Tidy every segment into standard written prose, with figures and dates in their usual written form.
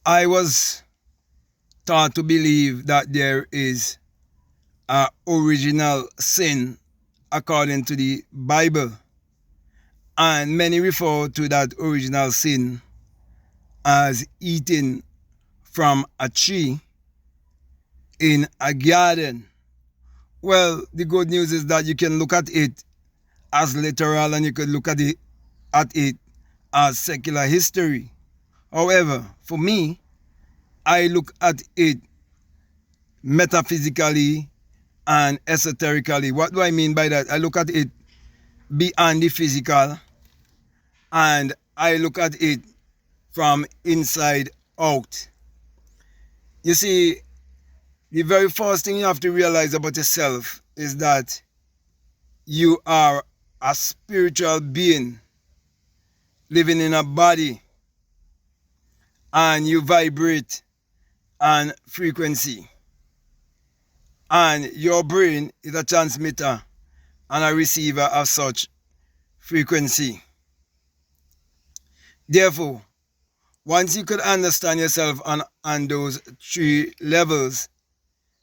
I was taught to believe that there is an original sin according to the Bible, and many refer to that original sin as eating from a tree in a garden. Well, the good news is that you can look at it as literal and you could look at it as secular history. However, for me, I look at it metaphysically and esoterically. What do I mean by that? I look at it beyond the physical and I look at it from inside out. You see, the very first thing you have to realize about yourself is that you are a spiritual being living in a body and you vibrate on frequency. And your brain is a transmitter and a receiver of such frequency. Therefore, once you could understand yourself on those three levels,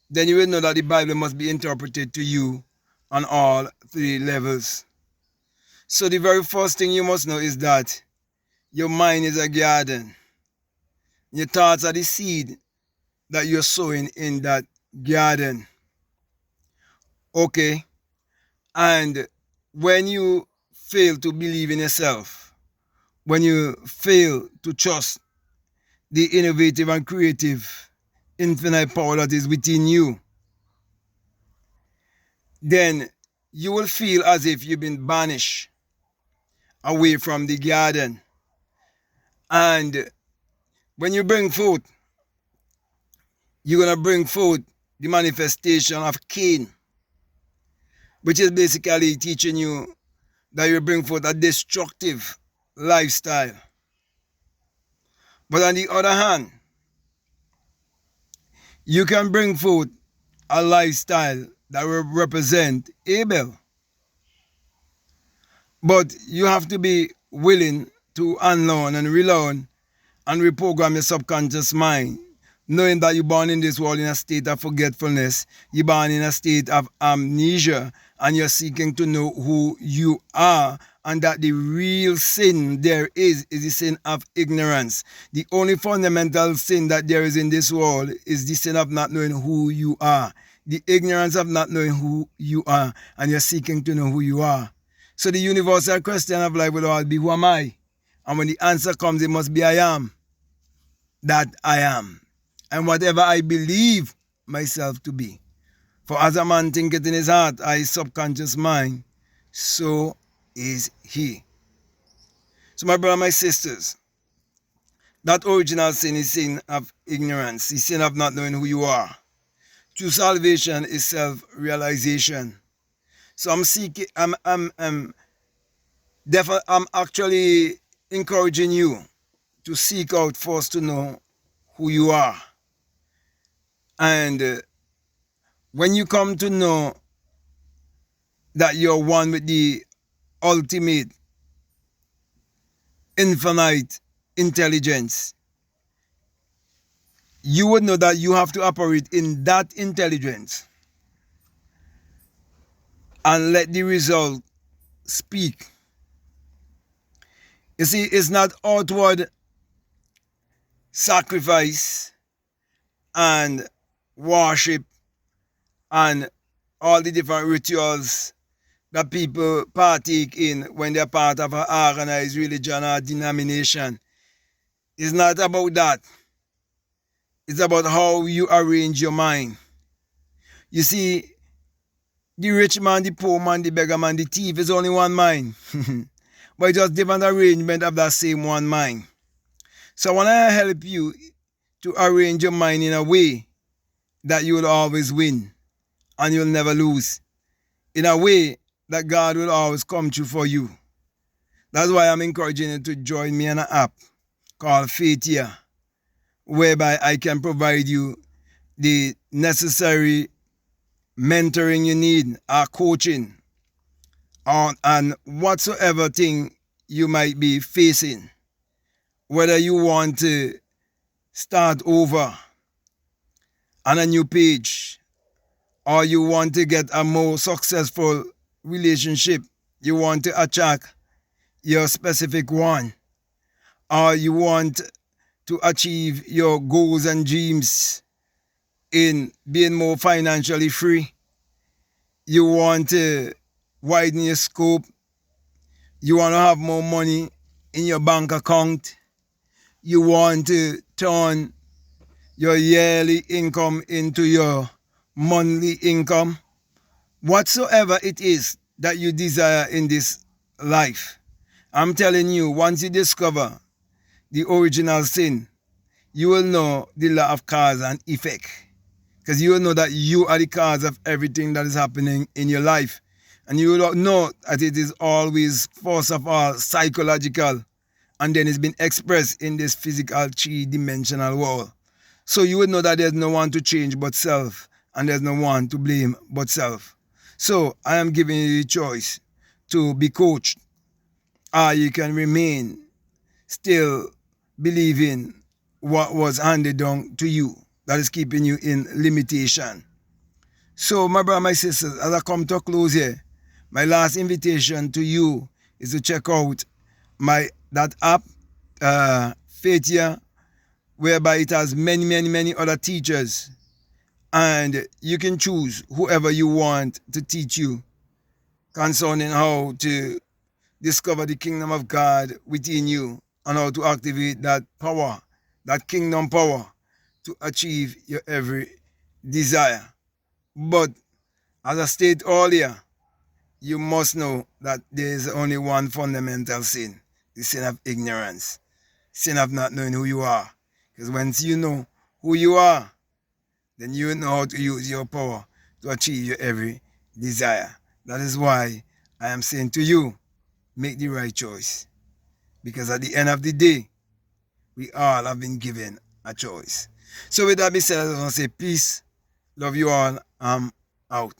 then you will know that the Bible must be interpreted to you on all three levels. So the very first thing you must know is that your mind is a garden. Your thoughts are the seed that you're sowing in that garden. Okay? And when you fail to believe in yourself, when you fail to trust the innovative and creative infinite power that is within you, then you will feel as if you've been banished away from the garden. And when you bring forth, you're going to bring forth the manifestation of Cain, which is basically teaching you that you bring forth a destructive lifestyle. But on the other hand, you can bring forth a lifestyle that will represent Abel. But you have to be willing to unlearn and relearn and reprogram your subconscious mind, knowing that you're born in this world in a state of forgetfulness, you're born in a state of amnesia, and you're seeking to know who you are, and that the real sin there is the sin of ignorance. The only fundamental sin that there is in this world is the sin of not knowing who you are, the ignorance of not knowing who you are, and you're seeking to know who you are. So the universal question of life will always be, who am I? And when the answer comes, it must be I am that I am, and whatever I believe myself to be. For as a man thinketh in his heart, his subconscious mind, so is he. So my brother, my sisters, that original sin is sin of ignorance, the sin of not knowing who you are. True salvation is self-realization. So I'm actually encouraging you to seek out first to know who you are. And when you come to know that you're one with the ultimate infinite intelligence, you would know that you have to operate in that intelligence and let the result speak. You see, it's not outward sacrifice and worship and all the different rituals that people partake in when they're part of an organized religion or denomination. It's not about that. It's about how you arrange your mind. You see, the rich man, the poor man, the beggar man, the thief is only one mind. But it's just different arrangement of that same one mind. So I want to help you to arrange your mind in a way that you will always win and you'll never lose. In a way that God will always come through for you. That's why I'm encouraging you to join me on an app called Faith Here, whereby I can provide you the necessary mentoring you need, or coaching, on whatsoever thing you might be facing. Whether you want to start over on a new page, or you want to get a more successful relationship, you want to attract your specific one, or you want to achieve your goals and dreams in being more financially free, you want to widen your scope, you want to have more money in your bank account, you want to turn your yearly income into your monthly income, whatsoever it is that you desire in this life, I'm telling you, once you discover the original sin, you will know the law of cause and effect. Because you will know that you are the cause of everything that is happening in your life. And you will know that it is always, first of all, psychological. And then it's been expressed in this physical three-dimensional world. So you will know that there's no one to change but self. And there's no one to blame but self. So I am giving you the choice to be coached, or you can remain still believing what was handed down to you that is keeping you in limitation. So my brother, my sisters, as I come to a close here, my last invitation to you is to check out that app, Faithia, whereby it has many other teachers, and you can choose whoever you want to teach you concerning how to discover the kingdom of God within you and how to activate that power, that kingdom power, to achieve your every desire. But as I stated earlier, you must know that there is only one fundamental sin, the sin of ignorance, sin of not knowing who you are. Because once you know who you are, then you know how to use your power to achieve your every desire. That is why I am saying to you, make the right choice. Because at the end of the day, we all have been given a choice. So with that being said, I just want to say peace. Love you all. I'm out.